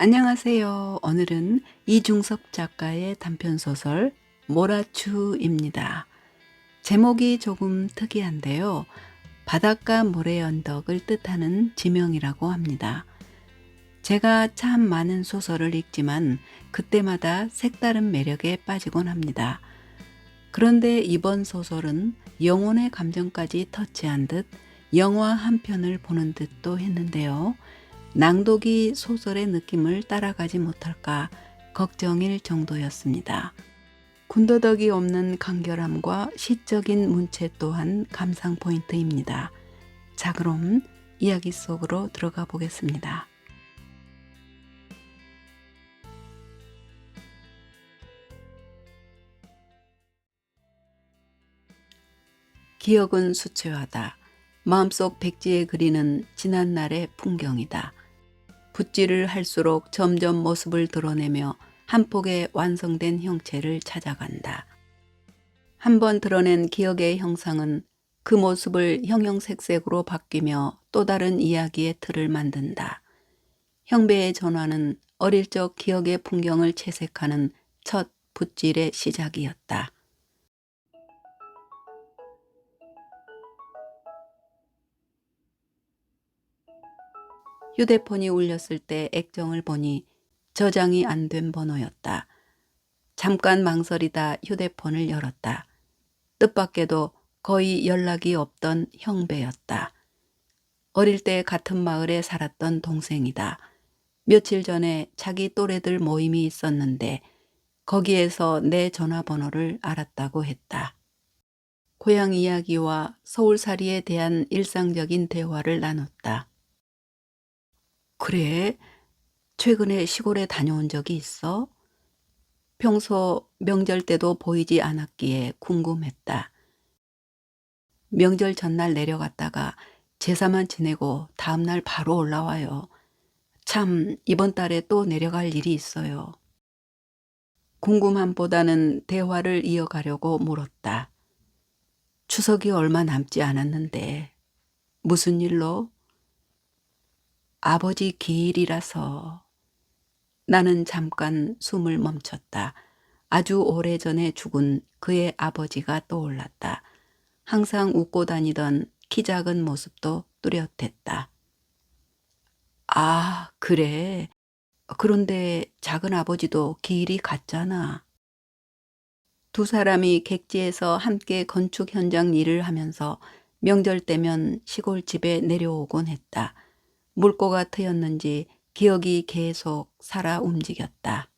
안녕하세요. 오늘은 이중섭 작가의 단편소설 몰아추입니다. 제목이 조금 특이한데요. 바닷가 모래 언덕을 뜻하는 지명이라고 합니다. 제가 참 많은 소설을 읽지만 그때마다 색다른 매력에 빠지곤 합니다. 그런데 이번 소설은 영혼의 감정까지 터치한 듯 영화 한 편을 보는 듯도 했는데요. 낭독이 소설의 느낌을 따라가지 못할까 걱정일 정도였습니다. 군더더기 없는 간결함과 시적인 문체 또한 감상 포인트입니다. 자, 그럼 이야기 속으로 들어가 보겠습니다. 기억은 수채화다. 마음속 백지에 그리는 지난날의 풍경이다. 붓질을 할수록 점점 모습을 드러내며 한 폭의 완성된 형체를 찾아간다. 한번 드러낸 기억의 형상은 그 모습을 형형색색으로 바뀌며 또 다른 이야기의 틀을 만든다. 형배의 전화는 어릴 적 기억의 풍경을 채색하는 첫 붓질의 시작이었다. 휴대폰이 울렸을 때 액정을 보니 저장이 안 된 번호였다. 잠깐 망설이다 휴대폰을 열었다. 뜻밖에도 거의 연락이 없던 형배였다. 어릴 때 같은 마을에 살았던 동생이다. 며칠 전에 자기 또래들 모임이 있었는데 거기에서 내 전화번호를 알았다고 했다. 고향 이야기와 서울살이에 대한 일상적인 대화를 나눴다. 그래? 최근에 시골에 다녀온 적이 있어? 평소 명절 때도 보이지 않았기에 궁금했다. 명절 전날 내려갔다가 제사만 지내고 다음날 바로 올라와요. 참, 이번 달에 또 내려갈 일이 있어요. 궁금함보다는 대화를 이어가려고 물었다. 추석이 얼마 남지 않았는데 무슨 일로? 아버지 기일이라서. 나는 잠깐 숨을 멈췄다. 아주 오래전에 죽은 그의 아버지가 떠올랐다. 항상 웃고 다니던 키 작은 모습도 뚜렷했다. 아, 그래. 그런데 작은 아버지도 기일이 같잖아. 두 사람이 객지에서 함께 건축 현장 일을 하면서 명절 때면 시골집에 내려오곤 했다. 물고가 트였는지 기억이 계속 살아 움직였다.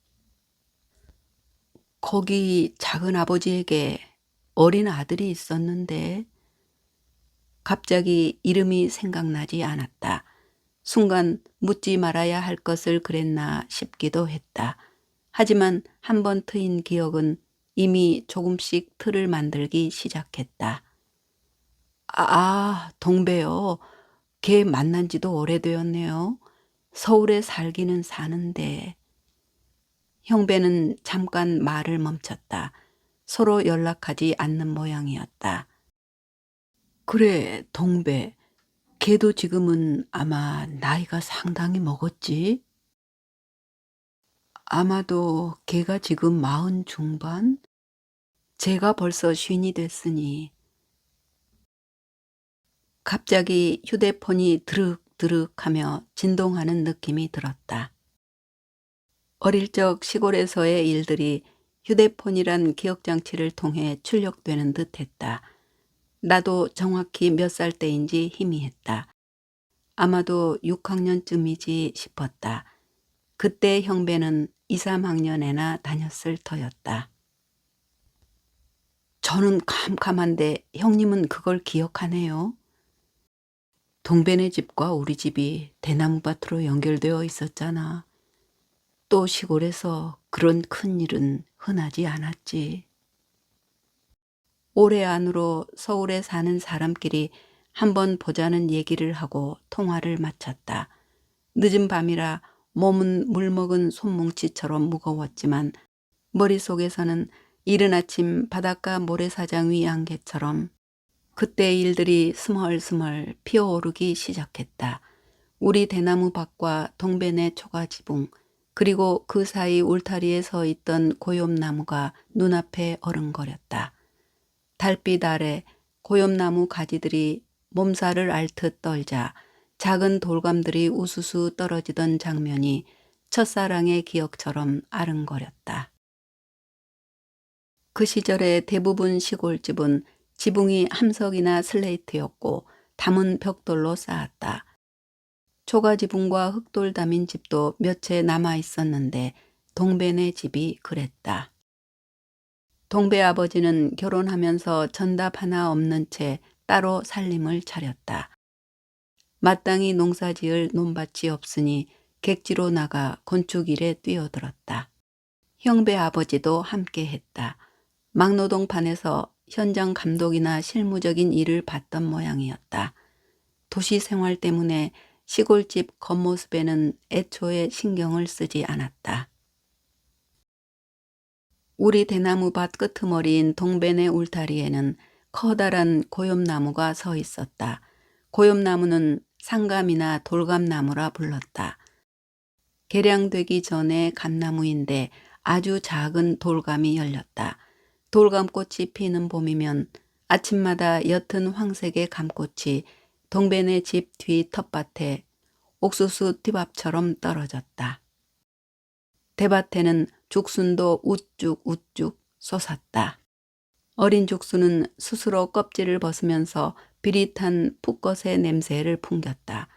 거기 작은 아버지에게 어린 아들이 있었는데 갑자기 이름이 생각나지 않았다. 순간 묻지 말아야 할 것을 그랬나 싶기도 했다. 하지만 한 번 트인 기억은 이미 조금씩 틀을 만들기 시작했다. 동배요. 걔 만난 지도 오래되었네요. 서울에 살기는 사는데. 형배는 잠깐 말을 멈췄다. 서로 연락하지 않는 모양이었다. 그래, 동배. 걔도 지금은 아마 나이가 상당히 먹었지? 아마도 걔가 지금 40 중반? 제가 벌써 50이 됐으니. 갑자기 휴대폰이 드륵드륵하며 진동하는 느낌이 들었다. 어릴 적 시골에서의 일들이 휴대폰이란 기억장치를 통해 출력되는 듯했다. 나도 정확히 몇 살 때인지 희미했다. 아마도 6학년쯤이지 싶었다. 그때 형배는 2, 3학년에나 다녔을 터였다. 저는 캄캄한데 형님은 그걸 기억하네요. 동배네 집과 우리 집이 대나무밭으로 연결되어 있었잖아. 또 시골에서 그런 큰 일은 흔하지 않았지. 올해 안으로 서울에 사는 사람끼리 한번 보자는 얘기를 하고 통화를 마쳤다. 늦은 밤이라 몸은 물먹은 손뭉치처럼 무거웠지만 머릿속에서는 이른 아침 바닷가 모래사장 위 안개처럼 그때 일들이 스멀스멀 피어오르기 시작했다. 우리 대나무 밭과 동배네 초가 지붕, 그리고 그 사이 울타리에 서 있던 고엽나무가 눈앞에 어른거렸다. 달빛 아래 고엽나무 가지들이 몸살을 앓듯 떨자 작은 돌감들이 우수수 떨어지던 장면이 첫사랑의 기억처럼 아른거렸다. 그 시절의 대부분 시골집은 지붕이 함석이나 슬레이트였고 담은 벽돌로 쌓았다. 초가지붕과 흙돌 담인 집도 몇 채 남아 있었는데 동배네 집이 그랬다. 동배 아버지는 결혼하면서 전답 하나 없는 채 따로 살림을 차렸다. 마땅히 농사지을 논밭이 없으니 객지로 나가 건축일에 뛰어들었다. 형배 아버지도 함께했다. 막노동판에서 현장 감독이나 실무적인 일을 봤던 모양이었다. 도시 생활 때문에 시골집 겉모습에는 애초에 신경을 쓰지 않았다. 우리 대나무밭 끄트머리인 동배네 울타리에는 커다란 고엽나무가 서 있었다. 고엽나무는 상감이나 돌감나무라 불렀다. 개량되기 전에 감나무인데 아주 작은 돌감이 열렸다. 돌감꽃이 피는 봄이면 아침마다 옅은 황색의 감꽃이 동배네 집 뒤 텃밭에 옥수수 뒷밥처럼 떨어졌다. 대밭에는 죽순도 우쭉우쭉 솟았다. 어린 죽순은 스스로 껍질을 벗으면서 비릿한 풋것의 냄새를 풍겼다.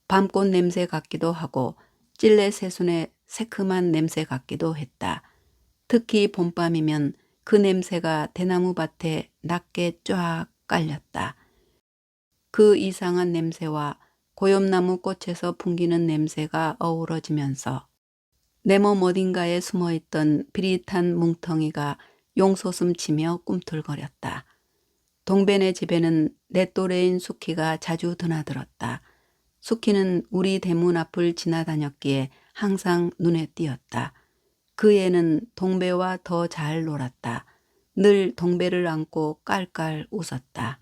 밤꽃 냄새 같기도 하고 찔레 새순의 새큼한 냄새 같기도 했다. 특히 봄밤이면 그 냄새가 대나무 밭에 낮게 쫙 깔렸다. 그 이상한 냄새와 고엽나무 꽃에서 풍기는 냄새가 어우러지면서 내 몸 어딘가에 숨어있던 비릿한 뭉텅이가 용솟음 치며 꿈틀거렸다. 동배네 집에는 내 또래인 수키가 자주 드나들었다. 수키는 우리 대문 앞을 지나다녔기에 항상 눈에 띄었다. 그 애는 동배와 더 잘 놀았다. 늘 동배를 안고 깔깔 웃었다.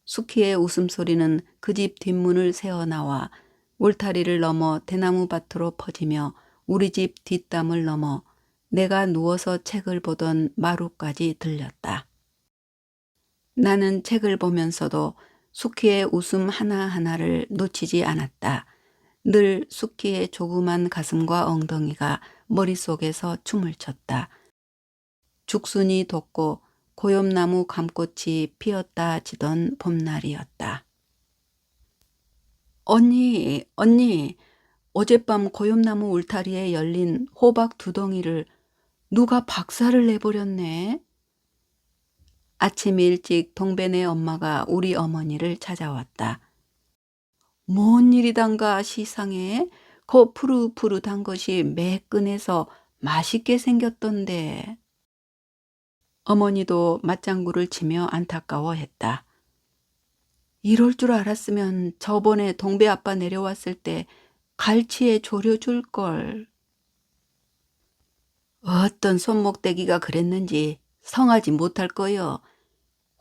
수키의 웃음소리는 그 집 뒷문을 새어나와 울타리를 넘어 대나무 밭으로 퍼지며 우리 집 뒷담을 넘어 내가 누워서 책을 보던 마루까지 들렸다. 나는 책을 보면서도 수키의 웃음 하나하나를 놓치지 않았다. 늘 수키의 조그만 가슴과 엉덩이가 머릿속에서 춤을 췄다. 죽순이 돋고 고엽나무 감꽃이 피었다 지던 봄날이었다. 언니, 어젯밤 고엽나무 울타리에 열린 호박 두덩이를 누가 박살을 내버렸네. 아침 일찍 동배네 엄마가 우리 어머니를 찾아왔다. 뭔 일이단가 시상에 그 푸릇푸릇한 것이 매끈해서 맛있게 생겼던데. 어머니도 맞장구를 치며 안타까워했다. 이럴 줄 알았으면 저번에 동배 아빠 내려왔을 때 갈치에 졸여줄 걸. 어떤 손목대기가 그랬는지 성하지 못할 거여.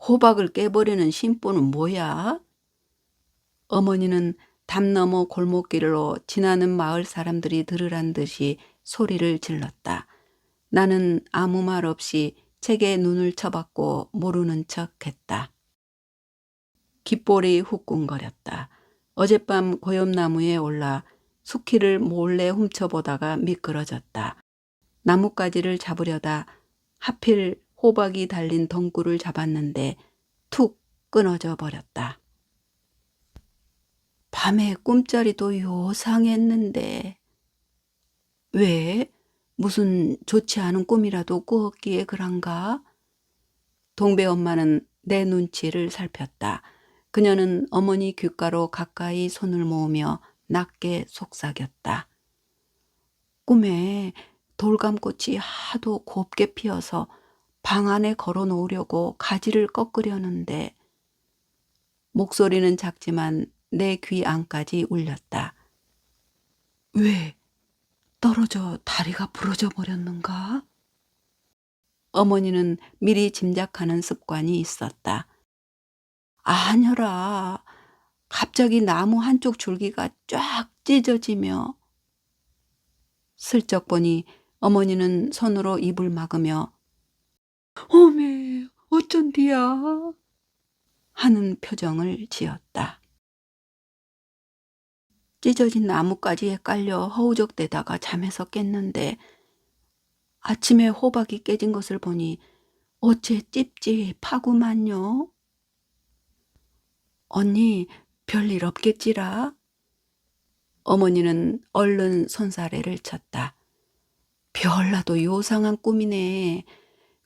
호박을 깨버리는 심보는 뭐야? 어머니는 담 너머 골목길로 지나는 마을 사람들이 들으란 듯이 소리를 질렀다. 나는 아무 말 없이 책에 눈을 쳐박고 모르는 척했다. 귓볼이 후끈거렸다. 어젯밤 고엽나무에 올라 수키를 몰래 훔쳐보다가 미끄러졌다. 나뭇가지를 잡으려다 하필 호박이 달린 덩굴을 잡았는데 툭 끊어져 버렸다. 밤에 꿈자리도 요상했는데. 왜? 무슨 좋지 않은 꿈이라도 꾸었기에 그런가? 동배 엄마는 내 눈치를 살폈다. 그녀는 어머니 귓가로 가까이 손을 모으며 낮게 속삭였다. 꿈에 돌감꽃이 하도 곱게 피어서 방 안에 걸어 놓으려고 가지를 꺾으려는데. 목소리는 작지만 내 귀 안까지 울렸다. 왜? 떨어져 다리가 부러져 버렸는가? 어머니는 미리 짐작하는 습관이 있었다. 아녀라, 갑자기 나무 한쪽 줄기가 쫙 찢어지며. 슬쩍 보니 어머니는 손으로 입을 막으며 "어메, 어쩐디야?" 하는 표정을 지었다. 찢어진 나뭇가지에 깔려 허우적대다가 잠에서 깼는데 아침에 호박이 깨진 것을 보니 어째 찝찝하구만요. 언니, 별일 없겠지라? 어머니는 얼른 손사래를 쳤다. 별나도 요상한 꿈이네.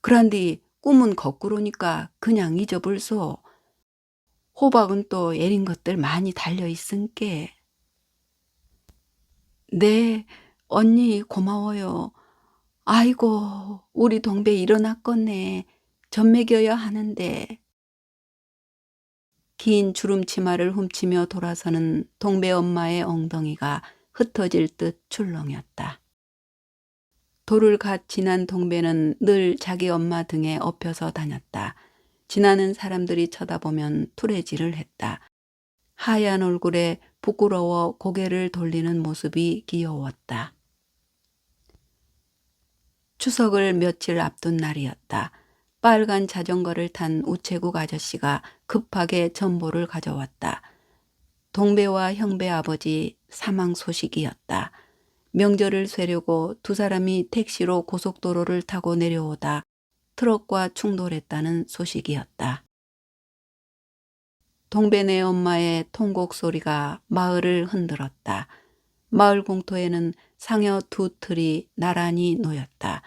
그란디 꿈은 거꾸로니까 그냥 잊어불소. 호박은 또 애린 것들 많이 달려있은께. 네, 언니 고마워요. 아이고, 우리 동배 일어났겠네. 젖 먹여야 하는데. 긴 주름 치마를 훔치며 돌아서는 동배 엄마의 엉덩이가 흩어질 듯 출렁였다. 도를 갓 지난 동배는 늘 자기 엄마 등에 업혀서 다녔다. 지나는 사람들이 쳐다보면 투레질을 했다. 하얀 얼굴에 부끄러워 고개를 돌리는 모습이 귀여웠다. 추석을 며칠 앞둔 날이었다. 빨간 자전거를 탄 우체국 아저씨가 급하게 전보를 가져왔다. 동배와 형배 아버지 사망 소식이었다. 명절을 쇠려고 두 사람이 택시로 고속도로를 타고 내려오다 트럭과 충돌했다는 소식이었다. 동배네 엄마의 통곡 소리가 마을을 흔들었다. 마을 공터에는 상여 두 틀이 나란히 놓였다.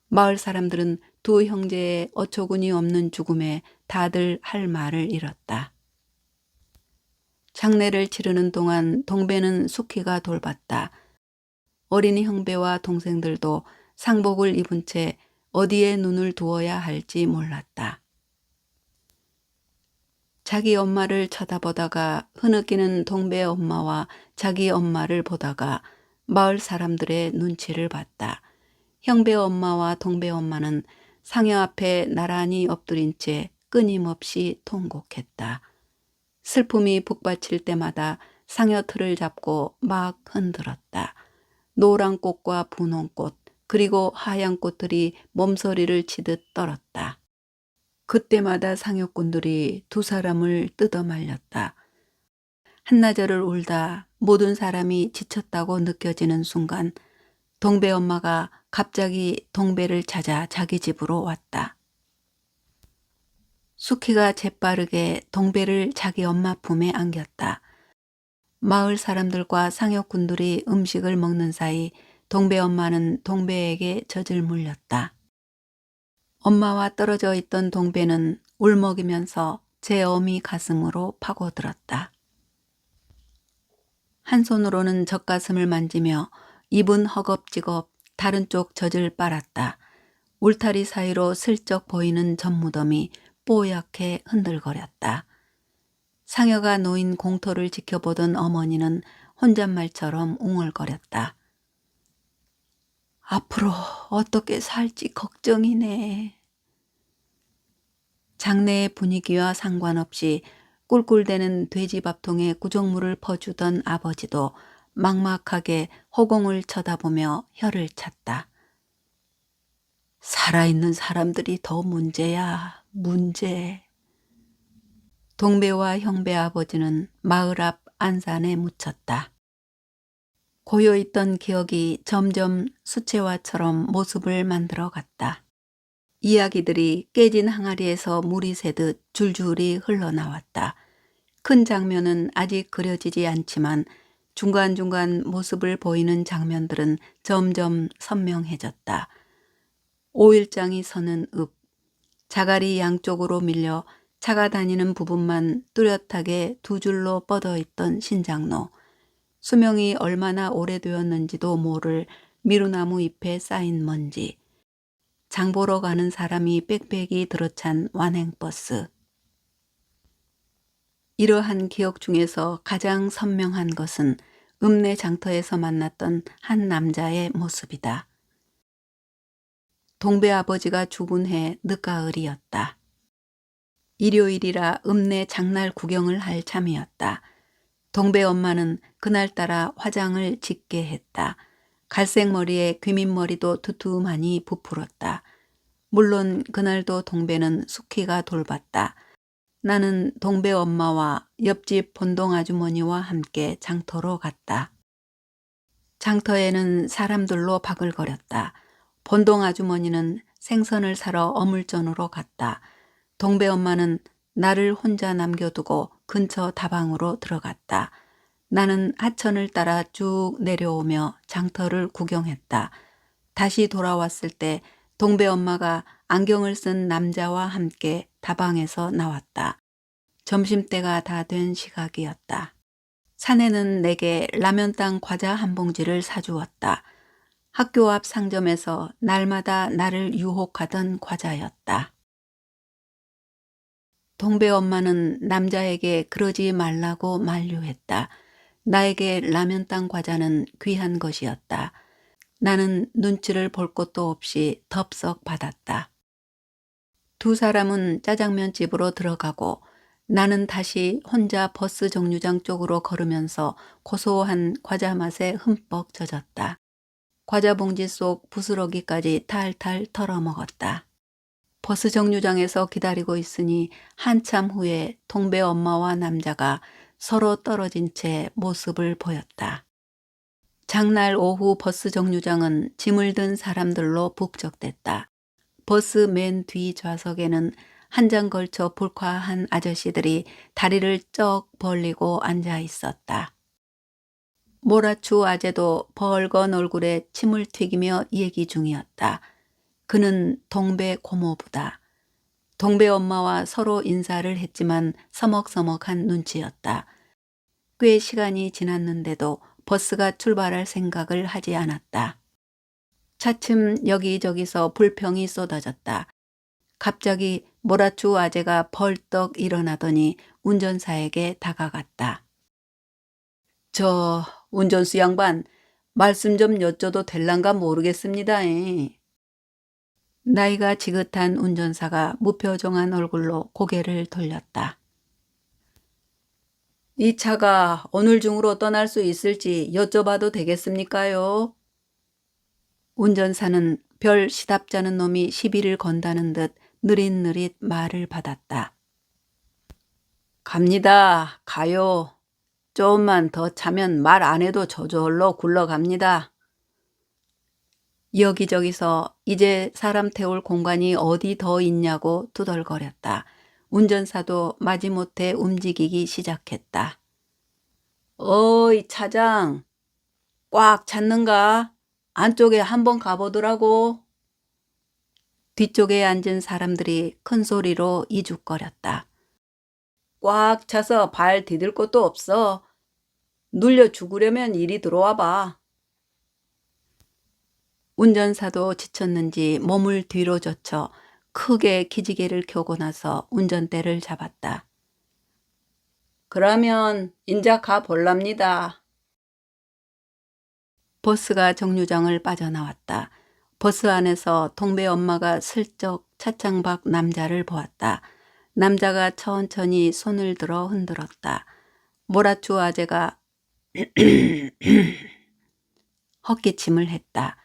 마을 사람들은 두 형제의 어처구니 없는 죽음에 다들 할 말을 잃었다. 장례를 치르는 동안 동배는 숙희가 돌봤다. 어린이 형배와 동생들도 상복을 입은 채 어디에 눈을 두어야 할지 몰랐다. 자기 엄마를 쳐다보다가 흐느끼는 동배 엄마와 자기 엄마를 보다가 마을 사람들의 눈치를 봤다. 형배 엄마와 동배 엄마는 상여 앞에 나란히 엎드린 채 끊임없이 통곡했다. 슬픔이 북받칠 때마다 상여 틀을 잡고 막 흔들었다. 노란 꽃과 분홍 꽃 그리고 하얀 꽃들이 몸서리를 치듯 떨었다. 그때마다 상여꾼들이 두 사람을 뜯어 말렸다. 한나절을 울다 모든 사람이 지쳤다고 느껴지는 순간 동배 엄마가 갑자기 동배를 찾아 자기 집으로 왔다. 숙희가 재빠르게 동배를 자기 엄마 품에 안겼다. 마을 사람들과 상여꾼들이 음식을 먹는 사이 동배 엄마는 동배에게 젖을 물렸다. 엄마와 떨어져 있던 동배는 울먹이면서 제 어미 가슴으로 파고들었다. 한 손으로는 젖가슴을 만지며 입은 허겁지겁 다른 쪽 젖을 빨았다. 울타리 사이로 슬쩍 보이는 젖무덤이 뽀얗게 흔들거렸다. 상여가 놓인 공터를 지켜보던 어머니는 혼잣말처럼 웅얼거렸다. 앞으로 어떻게 살지 걱정이네. 장내의 분위기와 상관없이 꿀꿀대는 돼지밥통에 구정물을 퍼주던 아버지도 막막하게 허공을 쳐다보며 혀를 찼다. 살아있는 사람들이 더 문제야, 문제. 동배와 형배 아버지는 마을 앞 안산에 묻혔다. 고여있던 기억이 점점 수채화처럼 모습을 만들어갔다. 이야기들이 깨진 항아리에서 물이 새듯 줄줄이 흘러나왔다. 큰 장면은 아직 그려지지 않지만 중간중간 모습을 보이는 장면들은 점점 선명해졌다. 오일장이 서는 읍, 자갈이 양쪽으로 밀려 차가 다니는 부분만 뚜렷하게 두 줄로 뻗어있던 신장로, 수명이 얼마나 오래되었는지도 모를 미루나무 잎에 쌓인 먼지, 장 보러 가는 사람이 빽빽이 들어찬 완행버스. 이러한 기억 중에서 가장 선명한 것은 읍내 장터에서 만났던 한 남자의 모습이다. 동배 아버지가 죽은 해 늦가을이었다. 일요일이라 읍내 장날 구경을 할 참이었다. 동배 엄마는 그날따라 화장을 짙게 했다. 갈색 머리에 귀밑머리도 두툼하니 부풀었다. 물론 그날도 동배는 숙희가 돌봤다. 나는 동배 엄마와 옆집 본동 아주머니와 함께 장터로 갔다. 장터에는 사람들로 바글거렸다. 본동 아주머니는 생선을 사러 어물전으로 갔다. 동배 엄마는 나를 혼자 남겨두고 근처 다방으로 들어갔다. 나는 하천을 따라 쭉 내려오며 장터를 구경했다. 다시 돌아왔을 때 동배 엄마가 안경을 쓴 남자와 함께 다방에서 나왔다. 점심때가 다 된 시각이었다. 사내는 내게 라면땅 과자 한 봉지를 사주었다. 학교 앞 상점에서 날마다 나를 유혹하던 과자였다. 동배 엄마는 남자에게 그러지 말라고 만류했다. 나에게 라면땅 과자는 귀한 것이었다. 나는 눈치를 볼 것도 없이 덥석 받았다. 두 사람은 짜장면 집으로 들어가고 나는 다시 혼자 버스 정류장 쪽으로 걸으면서 고소한 과자 맛에 흠뻑 젖었다. 과자 봉지 속 부스러기까지 탈탈 털어먹었다. 버스 정류장에서 기다리고 있으니 한참 후에 동배 엄마와 남자가 서로 떨어진 채 모습을 보였다. 장날 오후 버스 정류장은 짐을 든 사람들로 북적댔다. 버스 맨 뒤 좌석에는 한 장 걸쳐 불화한 아저씨들이 다리를 쩍 벌리고 앉아 있었다. 모라추 아재도 벌건 얼굴에 침을 튀기며 얘기 중이었다. 그는 동배 고모부다. 동배 엄마와 서로 인사를 했지만 서먹서먹한 눈치였다. 꽤 시간이 지났는데도 버스가 출발할 생각을 하지 않았다. 차츰 여기저기서 불평이 쏟아졌다. 갑자기 모라추 아재가 벌떡 일어나더니 운전사에게 다가갔다. 저 운전수 양반 말씀 좀 여쭤도 될란가 모르겠습니다. 나이가 지긋한 운전사가 무표정한 얼굴로 고개를 돌렸다. 이 차가 오늘 중으로 떠날 수 있을지 여쭤봐도 되겠습니까요? 운전사는 별 시답잖은 놈이 시비를 건다는 듯 느릿느릿 말을 받았다. 갑니다. 가요. 조금만 더 차면 말 안 해도 저절로 굴러갑니다. 여기저기서 이제 사람 태울 공간이 어디 더 있냐고 투덜거렸다. 운전사도 마지못해 움직이기 시작했다. 어이 차장, 꽉 찼는가? 안쪽에 한번 가보더라고. 뒤쪽에 앉은 사람들이 큰 소리로 이죽거렸다. 꽉 차서 발 디딜 것도 없어. 눌려 죽으려면 이리 들어와 봐. 운전사도 지쳤는지 몸을 뒤로 젖혀 크게 기지개를 켜고 나서 운전대를 잡았다. 그러면 인자 가볼랍니다. 버스가 정류장을 빠져나왔다. 버스 안에서 동배 엄마가 슬쩍 차창 밖 남자를 보았다. 남자가 천천히 손을 들어 흔들었다. 모라추 아재가 헛기침을 했다.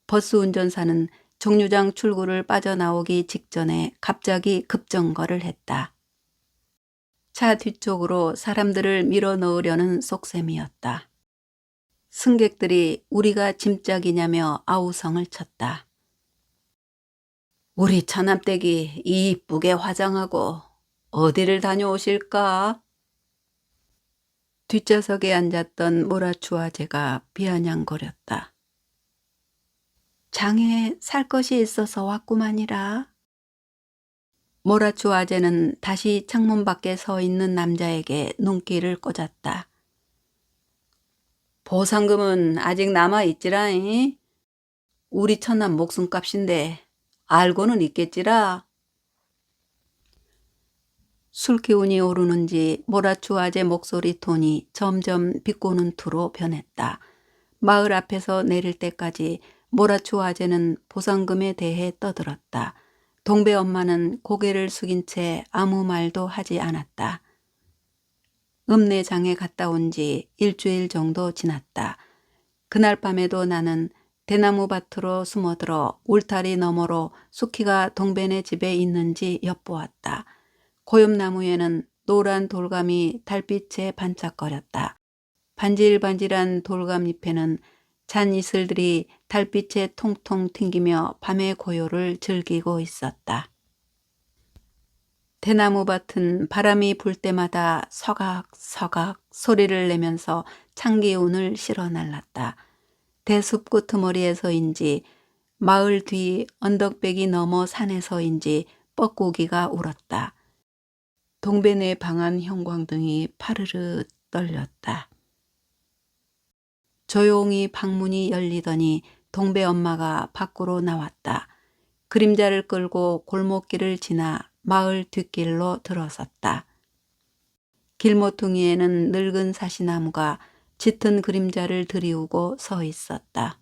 버스 운전사는 정류장 출구를 빠져나오기 직전에 갑자기 급정거를 했다. 차 뒤쪽으로 사람들을 밀어넣으려는 속셈이었다. 승객들이 우리가 짐짝이냐며 아우성을 쳤다. 우리 처남댁이 이쁘게 화장하고 어디를 다녀오실까? 뒷좌석에 앉았던 모라추 아재가 비아냥거렸다. 장에 살 것이 있어서 왔구만이라. 모라추 아재는 다시 창문 밖에 서 있는 남자에게 눈길을 꽂았다. 보상금은 아직 남아있지라잉. 우리 처남 목숨값인데 알고는 있겠지라. 술 기운이 오르는지 모라추 아재 목소리 톤이 점점 비꼬는 투로 변했다. 마을 앞에서 내릴 때까지 모라추 아재는 보상금에 대해 떠들었다. 동배 엄마는 고개를 숙인 채 아무 말도 하지 않았다. 읍내장에 갔다 온 지 일주일 정도 지났다. 그날 밤에도 나는 대나무 밭으로 숨어들어 울타리 너머로 수키가 동배네 집에 있는지 엿보았다. 고엽나무에는 노란 돌감이 달빛에 반짝거렸다. 반질반질한 돌감잎에는 잔 이슬들이 달빛에 통통 튕기며 밤의 고요를 즐기고 있었다. 대나무 밭은 바람이 불 때마다 서각서각 소리를 내면서 찬기운을 실어 날랐다. 대숲 끄트머리에서인지 마을 뒤 언덕배기 너머 산에서인지 뻐꾸기가 울었다. 동배네 방안 형광등이 파르르 떨렸다. 조용히 방문이 열리더니 동배 엄마가 밖으로 나왔다. 그림자를 끌고 골목길을 지나 마을 뒷길로 들어섰다. 길모퉁이에는 늙은 사시나무가 짙은 그림자를 들이우고 서 있었다.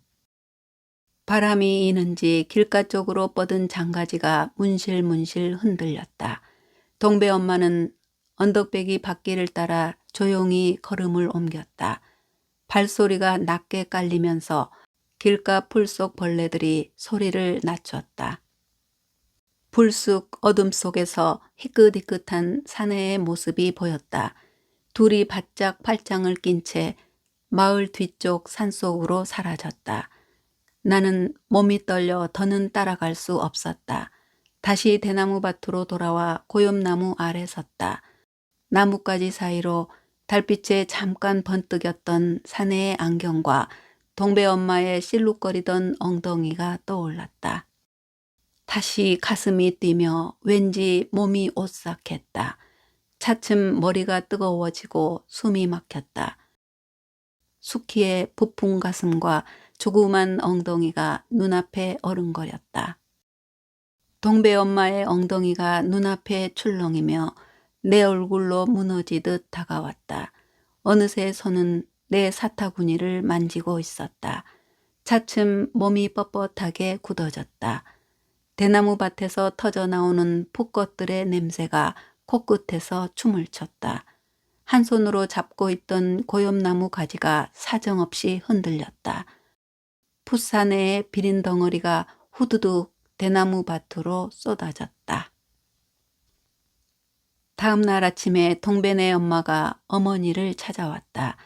바람이 이는지 길가 쪽으로 뻗은 장가지가 문실문실 흔들렸다. 동배 엄마는 언덕배기 밭길을 따라 조용히 걸음을 옮겼다. 발소리가 낮게 깔리면서 길가 풀 속 벌레들이 소리를 낮췄다. 불쑥 어둠 속에서 희끗희끗한 사내의 모습이 보였다. 둘이 바짝 팔짱을 낀 채 마을 뒤쪽 산속으로 사라졌다. 나는 몸이 떨려 더는 따라갈 수 없었다. 다시 대나무 밭으로 돌아와 고엽나무 아래 섰다. 나뭇가지 사이로 달빛에 잠깐 번뜩였던 사내의 안경과 동배 엄마의 실룩거리던 엉덩이가 떠올랐다. 다시 가슴이 뛰며 왠지 몸이 오싹했다. 차츰 머리가 뜨거워지고 숨이 막혔다. 수키의 부푼 가슴과 조그만 엉덩이가 눈앞에 어른거렸다. 동배 엄마의 엉덩이가 눈앞에 출렁이며 내 얼굴로 무너지듯 다가왔다. 어느새 손은 내 사타구니를 만지고 있었다. 차츰 몸이 뻣뻣하게 굳어졌다. 대나무 밭에서 터져나오는 풋꽃들의 냄새가 코끝에서 춤을 췄다. 한 손으로 잡고 있던 고엽나무 가지가 사정없이 흔들렸다. 풋사내의 비린 덩어리가 후두둑 대나무 밭으로 쏟아졌다. 다음 날 아침에 동배네 엄마가 어머니를 찾아왔다.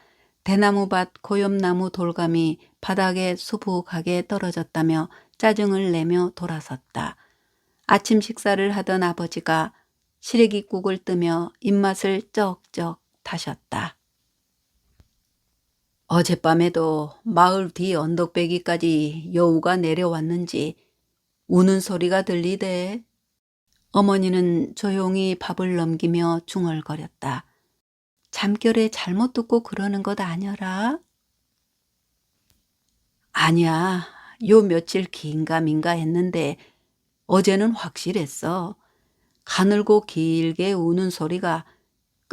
대나무밭 고엽나무 돌감이 바닥에 수북하게 떨어졌다며 짜증을 내며 돌아섰다. 아침 식사를 하던 아버지가 시래기국을 뜨며 입맛을 쩍쩍 다셨다. 어젯밤에도 마을 뒤 언덕배기까지 여우가 내려왔는지 우는 소리가 들리대. 어머니는 조용히 밥을 넘기며 중얼거렸다. 잠결에 잘못 듣고 그러는 것 아니라? 아니야. 요 며칠 긴가민가 했는데 어제는 확실했어. 가늘고 길게 우는 소리가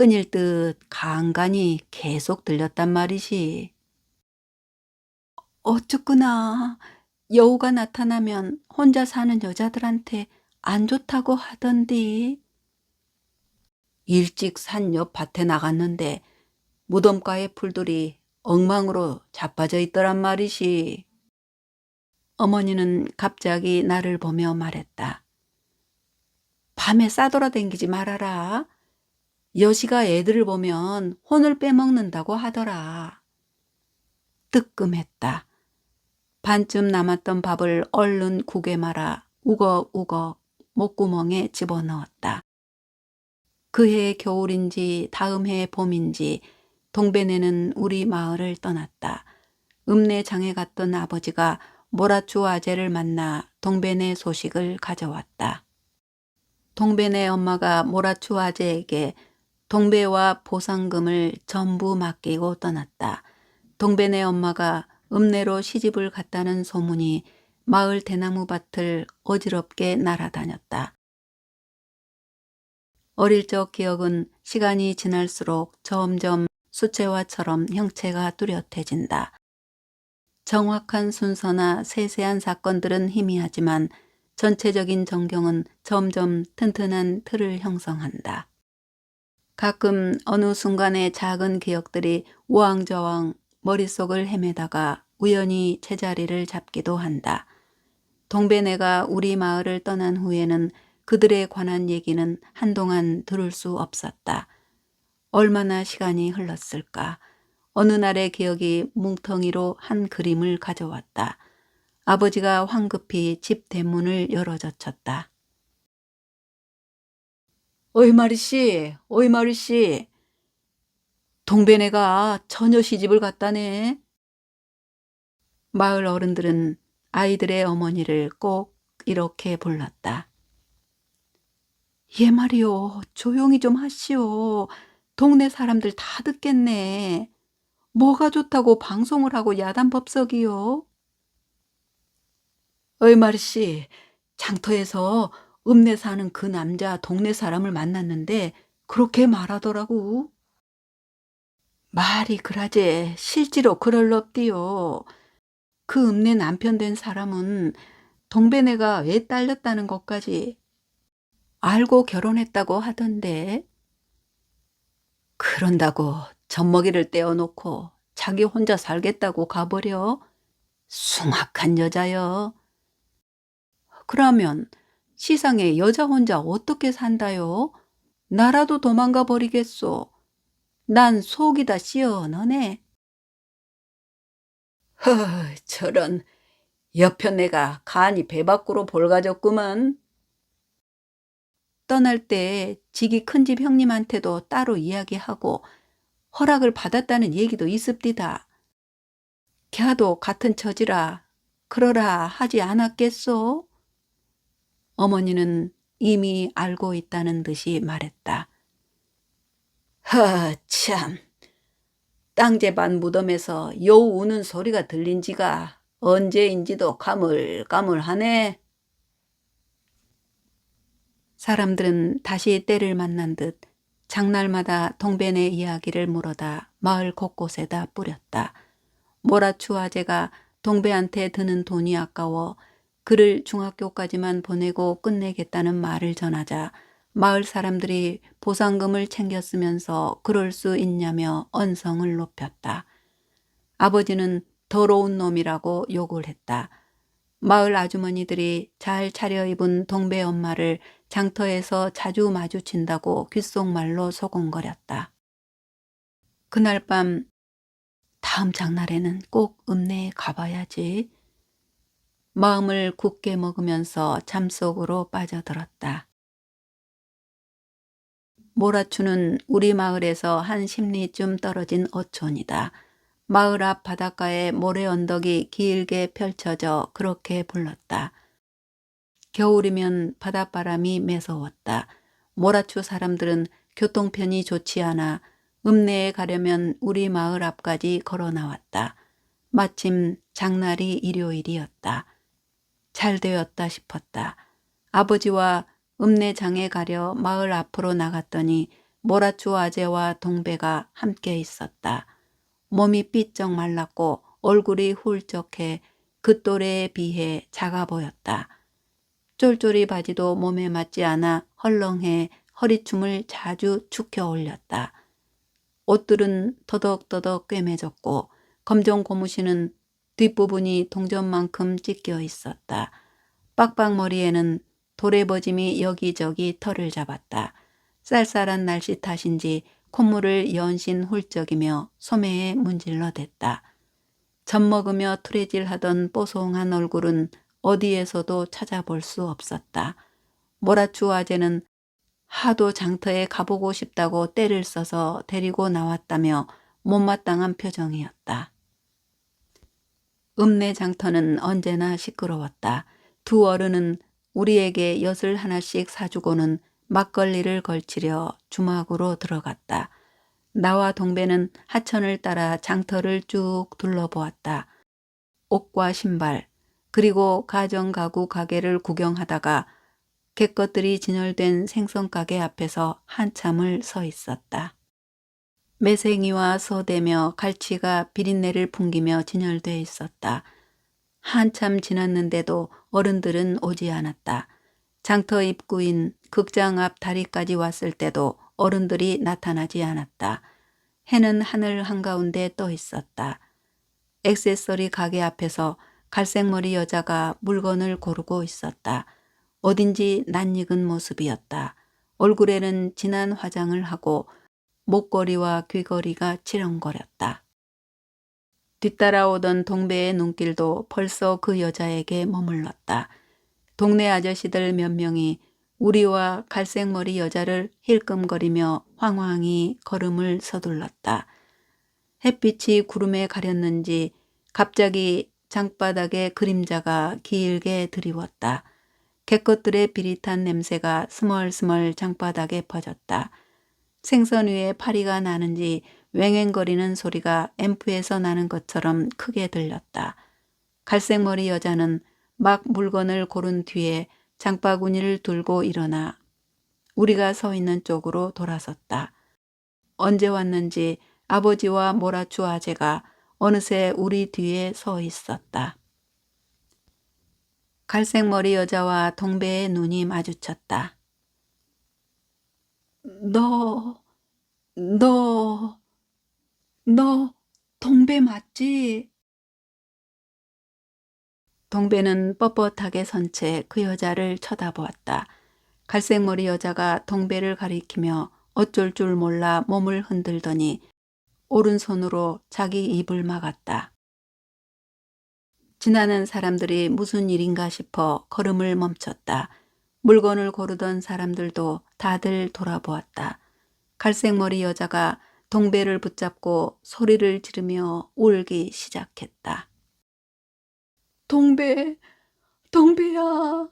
끊일 듯 간간히 계속 들렸단 말이지. 어쩌구나. 여우가 나타나면 혼자 사는 여자들한테 안 좋다고 하던디. 일찍 산 옆 밭에 나갔는데 무덤가의 풀들이 엉망으로 자빠져 있더란 말이지. 어머니는 갑자기 나를 보며 말했다. 밤에 싸돌아댕기지 말아라. 여시가 애들을 보면 혼을 빼먹는다고 하더라. 뜨끔했다. 반쯤 남았던 밥을 얼른 국에 말아 우걱우걱 목구멍에 집어넣었다. 그해 겨울인지 다음 해 봄인지 동배네는 우리 마을을 떠났다. 읍내장에 갔던 아버지가 모라추 아재를 만나 동배네 소식을 가져왔다. 동배네 엄마가 모라추 아재에게 동배와 보상금을 전부 맡기고 떠났다. 동배네 엄마가 읍내로 시집을 갔다는 소문이 마을 대나무 밭을 어지럽게 날아다녔다. 어릴 적 기억은 시간이 지날수록 점점 수채화처럼 형체가 뚜렷해진다. 정확한 순서나 세세한 사건들은 희미하지만 전체적인 전경은 점점 튼튼한 틀을 형성한다. 가끔 어느 순간의 작은 기억들이 우왕좌왕 머릿속을 헤매다가 우연히 제자리를 잡기도 한다. 동배네가 우리 마을을 떠난 후에는 그들에 관한 얘기는 한동안 들을 수 없었다. 얼마나 시간이 흘렀을까. 어느 날의 기억이 뭉텅이로 한 그림을 가져왔다. 아버지가 황급히 집 대문을 열어젖혔다. 어이 마리씨, 어이 마리씨. 동배네가 처녀 시집을 갔다네. 마을 어른들은 아이들의 어머니를 꼭 이렇게 불렀다. 예 말이요. 조용히 좀 하시오. 동네 사람들 다 듣겠네. 뭐가 좋다고 방송을 하고 야단법석이요? 어이 마리씨, 장터에서 읍내 사는 그 남자 동네 사람을 만났는데 그렇게 말하더라고. 말이 그라제 실제로 그럴 럽디요. 그 읍내 남편 된 사람은 동배네가 왜 딸렸다는 것까지 알고 결혼했다고 하던데. 그런다고 젖먹이를 떼어놓고 자기 혼자 살겠다고 가버려? 숭악한 여자여. 그러면 시상에 여자 혼자 어떻게 산다요? 나라도 도망가 버리겠소. 난 속이 다 시원하네. 허, 저런 여편 내가 간이 배 밖으로 볼가졌구만. 떠날 때 지기 큰 집 형님한테도 따로 이야기하고 허락을 받았다는 얘기도 있습디다. 걔도 같은 처지라 그러라 하지 않았겠소? 어머니는 이미 알고 있다는 듯이 말했다. 허, 참. 땅제반 무덤에서 여우 우는 소리가 들린 지가 언제인지도 가물가물하네. 사람들은 다시 때를 만난 듯 장날마다 동배네 이야기를 물어다 마을 곳곳에다 뿌렸다. 모라추 아재가 동배한테 드는 돈이 아까워 그를 중학교까지만 보내고 끝내겠다는 말을 전하자 마을 사람들이 보상금을 챙겼으면서 그럴 수 있냐며 언성을 높였다. 아버지는 더러운 놈이라고 욕을 했다. 마을 아주머니들이 잘 차려입은 동배 엄마를 장터에서 자주 마주친다고 귓속말로 소곤거렸다. 그날 밤 다음 장날에는 꼭 읍내에 가봐야지. 마음을 굳게 먹으면서 잠속으로 빠져들었다. 모라추는 우리 마을에서 한 10리쯤 떨어진 어촌이다. 마을 앞 바닷가에 모래 언덕이 길게 펼쳐져 그렇게 불렀다. 겨울이면 바닷바람이 매서웠다. 모라추 사람들은 교통편이 좋지 않아 읍내에 가려면 우리 마을 앞까지 걸어 나왔다. 마침 장날이 일요일이었다. 잘 되었다 싶었다. 아버지와 읍내장에 가려 마을 앞으로 나갔더니 모라추 아재와 동배가 함께 있었다. 몸이 삐쩍 말랐고 얼굴이 훌쩍해 그 또래에 비해 작아 보였다. 쫄쫄이 바지도 몸에 맞지 않아 헐렁해 허리춤을 자주 축혀 올렸다. 옷들은 더덕더덕 꿰매졌고 검정 고무신은 뒷부분이 동전만큼 찢겨 있었다. 빡빡머리에는 도래버짐이 여기저기 털을 잡았다. 쌀쌀한 날씨 탓인지 콧물을 연신 훌쩍이며 소매에 문질러 댔다. 젖먹으며 투레질하던 뽀송한 얼굴은 어디에서도 찾아볼 수 없었다. 모라추 아재는 하도 장터에 가보고 싶다고 떼를 써서 데리고 나왔다며 못마땅한 표정이었다. 읍내 장터는 언제나 시끄러웠다. 두 어른은 우리에게 엿을 하나씩 사주고는 막걸리를 걸치려 주막으로 들어갔다. 나와 동배는 하천을 따라 장터를 쭉 둘러보았다. 옷과 신발, 그리고 가정가구 가게를 구경하다가 객것들이 진열된 생선가게 앞에서 한참을 서 있었다. 매생이와 서대며 갈치가 비린내를 풍기며 진열돼 있었다. 한참 지났는데도 어른들은 오지 않았다. 장터 입구인 극장 앞 다리까지 왔을 때도 어른들이 나타나지 않았다. 해는 하늘 한가운데 떠 있었다. 액세서리 가게 앞에서 갈색머리 여자가 물건을 고르고 있었다. 어딘지 낯익은 모습이었다. 얼굴에는 진한 화장을 하고 목걸이와 귀걸이가 치렁거렸다. 뒤따라오던 동배의 눈길도 벌써 그 여자에게 머물렀다. 동네 아저씨들 몇 명이 우리와 갈색머리 여자를 힐끔거리며 황황히 걸음을 서둘렀다. 햇빛이 구름에 가렸는지 갑자기 장바닥에 그림자가 길게 드리웠다. 갯것들의 비릿한 냄새가 스멀스멀 장바닥에 퍼졌다. 생선 위에 파리가 나는지 왱왱거리는 소리가 앰프에서 나는 것처럼 크게 들렸다. 갈색머리 여자는 막 물건을 고른 뒤에 장바구니를 들고 일어나 우리가 서 있는 쪽으로 돌아섰다. 언제 왔는지 아버지와 모라추 아재가 어느새 우리 뒤에 서 있었다. 갈색머리 여자와 동배의 눈이 마주쳤다. 너 동배 맞지? 동배는 뻣뻣하게 선 채 그 여자를 쳐다보았다. 갈색머리 여자가 동배를 가리키며 어쩔 줄 몰라 몸을 흔들더니 오른손으로 자기 입을 막았다. 지나는 사람들이 무슨 일인가 싶어 걸음을 멈췄다. 물건을 고르던 사람들도 다들 돌아보았다. 갈색머리 여자가 동배를 붙잡고 소리를 지르며 울기 시작했다. 동배야.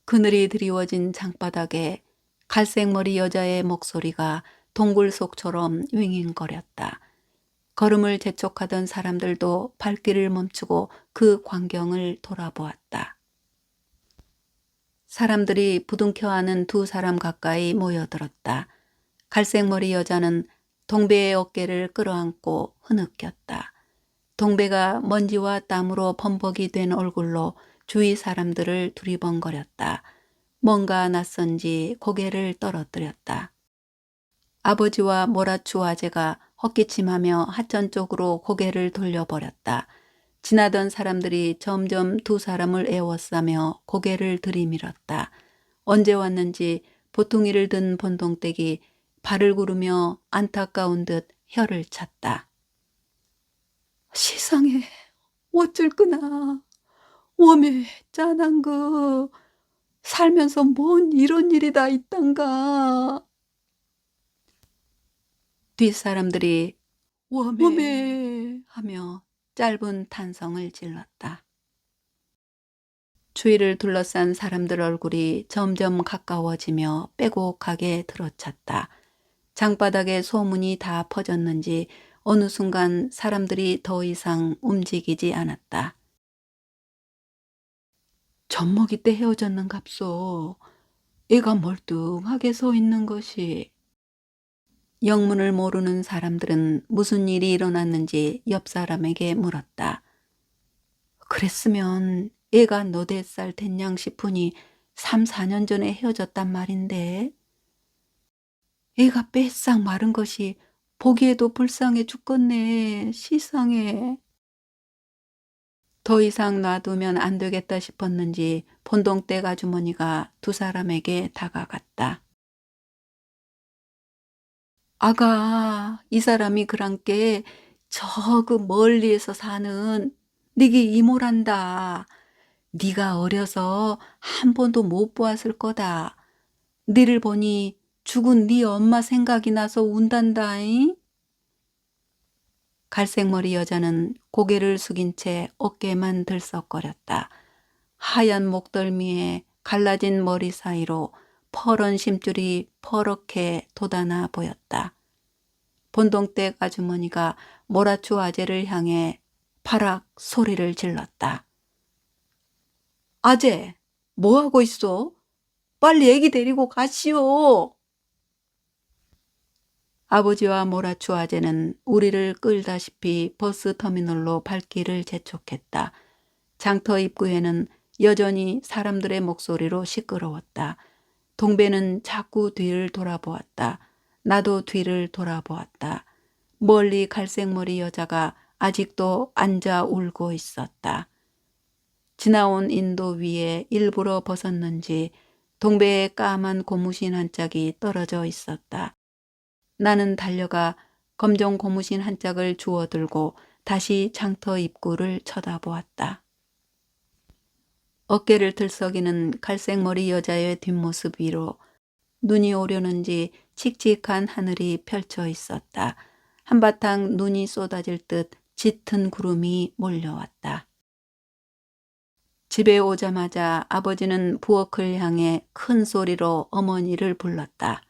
그늘이 드리워진 장바닥에 갈색머리 여자의 목소리가 동굴 속처럼 윙윙거렸다. 걸음을 재촉하던 사람들도 발길을 멈추고 그 광경을 돌아보았다. 사람들이 부둥켜안은 두 사람 가까이 모여들었다. 갈색머리 여자는 동배의 어깨를 끌어안고 흐느꼈다. 동배가 먼지와 땀으로 범벅이 된 얼굴로 주위 사람들을 두리번거렸다. 뭔가 낯선지 고개를 떨어뜨렸다. 아버지와 모라추 아재가 헛기침하며 하천 쪽으로 고개를 돌려버렸다. 지나던 사람들이 점점 두 사람을 에워싸며 고개를 들이밀었다. 언제 왔는지 보퉁이를 든 본동댁이 발을 구르며 안타까운 듯 혀를 찼다. 세상에 어쩔 거나 웜에 짠한 거 살면서 뭔 이런 일이 다 있단가. 뒷사람들이 웜에 하며 짧은 탄성을 질렀다. 주위를 둘러싼 사람들 얼굴이 점점 가까워지며 빼곡하게 들어찼다. 장바닥에 소문이 다 퍼졌는지 어느 순간 사람들이 더 이상 움직이지 않았다. 젖먹이 때 헤어졌는갑소. 애가 멀뚱하게 서 있는 것이. 영문을 모르는 사람들은 무슨 일이 일어났는지 옆 사람에게 물었다. 그랬으면 애가 너댓 살 됐냥 싶으니 3, 4년 전에 헤어졌단 말인데. 애가 빼싹 마른 것이 보기에도 불쌍해 죽겠네. 시상해. 더 이상 놔두면 안 되겠다 싶었는지 본동댁 아주머니가 두 사람에게 다가갔다. 아가, 이 사람이 그랑께 저 그 멀리에서 사는 니기 이모란다. 니가 어려서 한 번도 못 보았을 거다. 니를 보니 죽은 니 엄마 생각이 나서 운단다잉. 갈색머리 여자는 고개를 숙인 채 어깨만 들썩거렸다. 하얀 목덜미에 갈라진 머리 사이로 퍼런 심줄이 퍼렇게 돋아나 보였다. 본동댁 아주머니가 모라추 아재를 향해 파락 소리를 질렀다. 아재, 뭐하고 있어? 빨리 애기 데리고 가시오. 아버지와 모라추 아재는 우리를 끌다시피 버스 터미널로 발길을 재촉했다. 장터 입구에는 여전히 사람들의 목소리로 시끄러웠다. 동배는 자꾸 뒤를 돌아보았다. 나도 뒤를 돌아보았다. 멀리 갈색머리 여자가 아직도 앉아 울고 있었다. 지나온 인도 위에 일부러 벗었는지 동배에 까만 고무신 한 짝이 떨어져 있었다. 나는 달려가 검정 고무신 한 짝을 주워들고 다시 장터 입구를 쳐다보았다. 어깨를 들썩이는 갈색머리 여자의 뒷모습 위로 눈이 오려는지 칙칙한 하늘이 펼쳐 있었다. 한바탕 눈이 쏟아질 듯 짙은 구름이 몰려왔다. 집에 오자마자 아버지는 부엌을 향해 큰 소리로 어머니를 불렀다.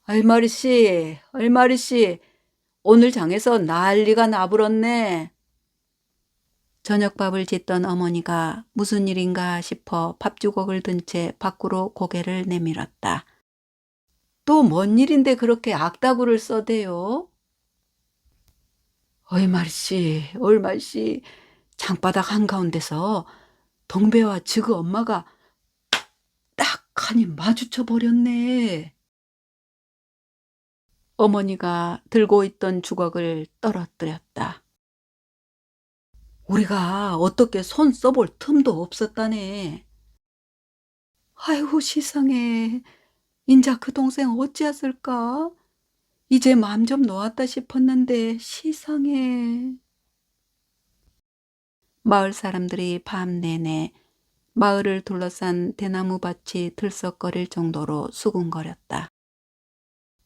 얼마리씨, 얼마리씨, 오늘 장에서 난리가 나불었네. 저녁밥을 짓던 어머니가 무슨 일인가 싶어 밥주걱을 든 채 밖으로 고개를 내밀었다. 또 뭔 일인데 그렇게 악다구를 써대요? 얼마씨, 장바닥 한가운데서 동배와 지그 엄마가 딱하니 마주쳐 버렸네. 어머니가 들고 있던 주걱을 떨어뜨렸다. 우리가 어떻게 손 써볼 틈도 없었다네. 아이고 시상해. 인자 그 동생 어찌했을까? 이제 마음 좀 놓았다 싶었는데 시상해. 마을 사람들이 밤 내내 마을을 둘러싼 대나무 밭이 들썩거릴 정도로 수군거렸다.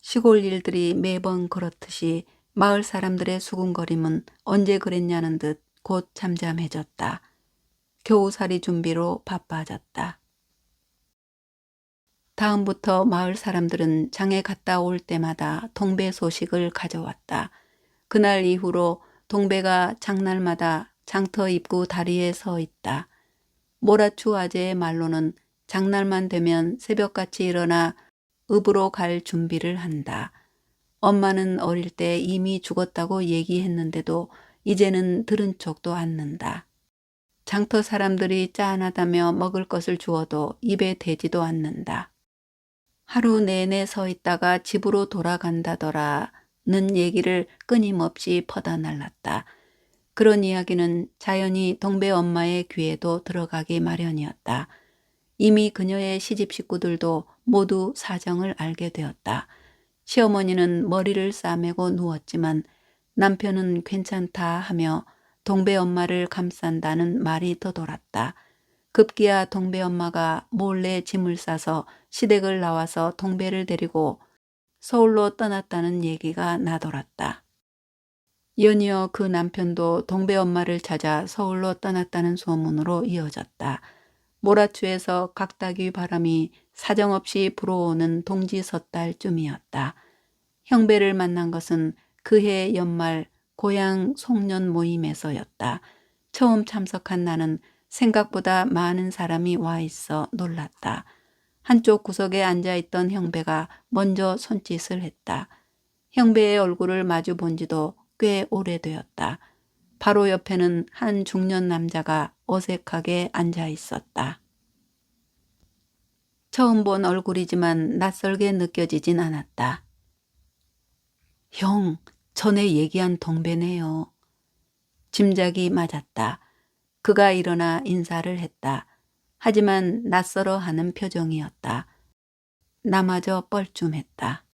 시골 일들이 매번 그렇듯이 마을 사람들의 수군거림은 언제 그랬냐는 듯 곧 잠잠해졌다. 겨우살이 준비로 바빠졌다. 다음부터 마을 사람들은 장에 갔다 올 때마다 동배 소식을 가져왔다. 그날 이후로 동배가 장날마다 장터 입구 다리에 서 있다. 모라추 아재의 말로는 장날만 되면 새벽같이 일어나 읍으로 갈 준비를 한다. 엄마는 어릴 때 이미 죽었다고 얘기했는데도 이제는 들은 척도 않는다. 장터 사람들이 짠하다며 먹을 것을 주어도 입에 대지도 않는다. 하루 내내 서 있다가 집으로 돌아간다더라는 얘기를 끊임없이 퍼다 날랐다. 그런 이야기는 자연히 동배 엄마의 귀에도 들어가기 마련이었다. 이미 그녀의 시집 식구들도 모두 사정을 알게 되었다. 시어머니는 머리를 싸매고 누웠지만 남편은 괜찮다 하며 동배 엄마를 감싼다는 말이 떠돌았다. 급기야 동배 엄마가 몰래 짐을 싸서 시댁을 나와서 동배를 데리고 서울로 떠났다는 얘기가 나돌았다. 연이어 그 남편도 동배 엄마를 찾아 서울로 떠났다는 소문으로 이어졌다. 모라추에서 각다기 바람이 사정없이 불어오는 동지 섣달쯤이었다. 형배를 만난 것은 그해 연말 고향 송년 모임에서였다. 처음 참석한 나는 생각보다 많은 사람이 와 있어 놀랐다. 한쪽 구석에 앉아있던 형배가 먼저 손짓을 했다. 형배의 얼굴을 마주 본 지도 꽤 오래되었다. 바로 옆에는 한 중년 남자가 어색하게 앉아 있었다. 처음 본 얼굴이지만 낯설게 느껴지진 않았다. 형, 전에 얘기한 동배네요. 짐작이 맞았다. 그가 일어나 인사를 했다. 하지만 낯설어 하는 표정이었다. 나마저 뻘쭘했다.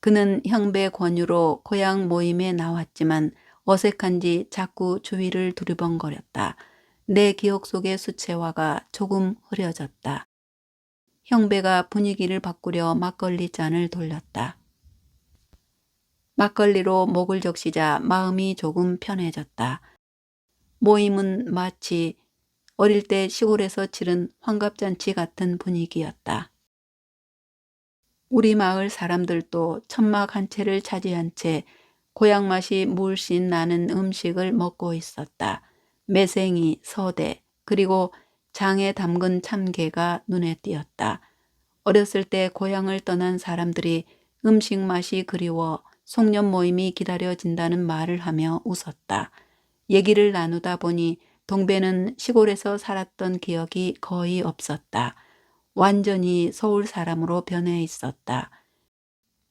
그는 형배 권유로 고향 모임에 나왔지만 어색한지 자꾸 주위를 두리번거렸다. 내 기억 속의 수채화가 조금 흐려졌다. 형배가 분위기를 바꾸려 막걸리 잔을 돌렸다. 막걸리로 목을 적시자 마음이 조금 편해졌다. 모임은 마치 어릴 때 시골에서 치른 환갑잔치 같은 분위기였다. 우리 마을 사람들도 천막 한 채를 차지한 채 고향 맛이 물씬 나는 음식을 먹고 있었다. 매생이, 서대, 그리고 장에 담근 참깨가 눈에 띄었다. 어렸을 때 고향을 떠난 사람들이 음식 맛이 그리워 송년 모임이 기다려진다는 말을 하며 웃었다. 얘기를 나누다 보니 동배는 시골에서 살았던 기억이 거의 없었다. 완전히 서울 사람으로 변해 있었다.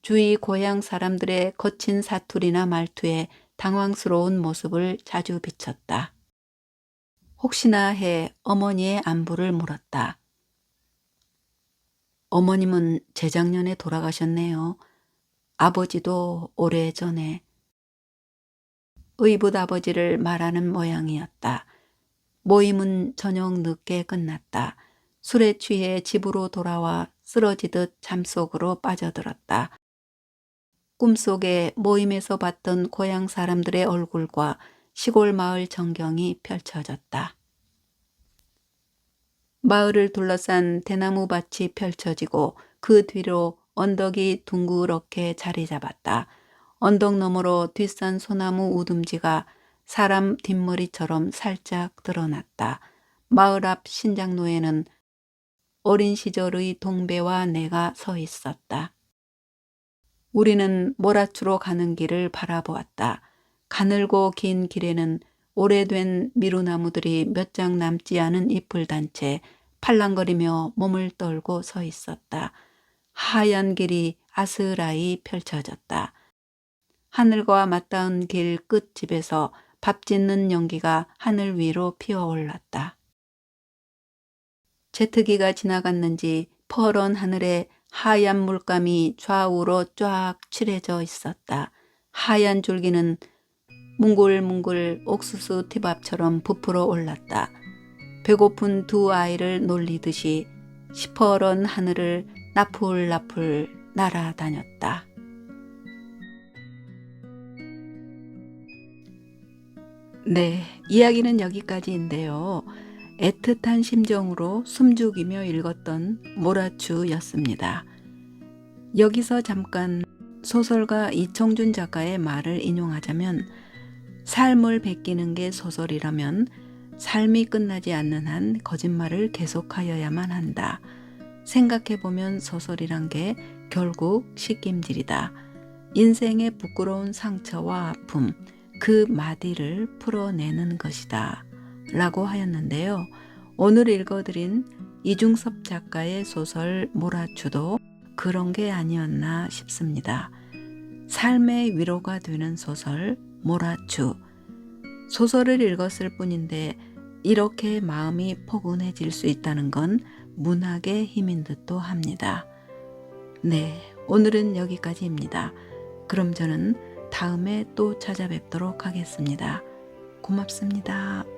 주위 고향 사람들의 거친 사투리나 말투에 당황스러운 모습을 자주 비쳤다. 혹시나 해 어머니의 안부를 물었다. 어머님은 재작년에 돌아가셨네요. 아버지도 오래전에. 의붓 아버지를 말하는 모양이었다. 모임은 저녁 늦게 끝났다. 술에 취해 집으로 돌아와 쓰러지듯 잠속으로 빠져들었다. 꿈속에 모임에서 봤던 고향 사람들의 얼굴과 시골 마을 전경이 펼쳐졌다. 마을을 둘러싼 대나무 밭이 펼쳐지고 그 뒤로 언덕이 둥그렇게 자리 잡았다. 언덕 너머로 뒷산 소나무 우둠지가 사람 뒷머리처럼 살짝 드러났다. 마을 앞 신장로에는 어린 시절의 동배와 내가 서 있었다. 우리는 모라추로 가는 길을 바라보았다. 가늘고 긴 길에는 오래된 미루나무들이 몇 장 남지 않은 잎을 단 채 팔랑거리며 몸을 떨고 서 있었다. 하얀 길이 아스라이 펼쳐졌다. 하늘과 맞닿은 길 끝집에서 밥 짓는 연기가 하늘 위로 피어올랐다. 제트기가 지나갔는지 퍼런 하늘에 하얀 물감이 좌우로 쫙 칠해져 있었다. 하얀 줄기는 뭉글뭉글 옥수수 티밥처럼 부풀어 올랐다. 배고픈 두 아이를 놀리듯이 시퍼런 하늘을 나풀나풀 날아다녔다. 네, 이야기는 여기까지인데요. 애틋한 심정으로 숨죽이며 읽었던 모라추였습니다. 여기서 잠깐 소설가 이청준 작가의 말을 인용하자면 삶을 베끼는 게 소설이라면 삶이 끝나지 않는 한 거짓말을 계속하여야만 한다. 생각해보면 소설이란 게 결국 식김질이다. 인생의 부끄러운 상처와 아픔, 그 마디를 풀어내는 것이다. 라고 하였는데요. 오늘 읽어드린 이중섭 작가의 소설 모라추도 그런 게 아니었나 싶습니다. 삶의 위로가 되는 소설 모라추. 소설을 읽었을 뿐인데 이렇게 마음이 포근해질 수 있다는 건 문학의 힘인 듯도 합니다. 네, 오늘은 여기까지입니다. 그럼 저는 다음에 또 찾아뵙도록 하겠습니다. 고맙습니다.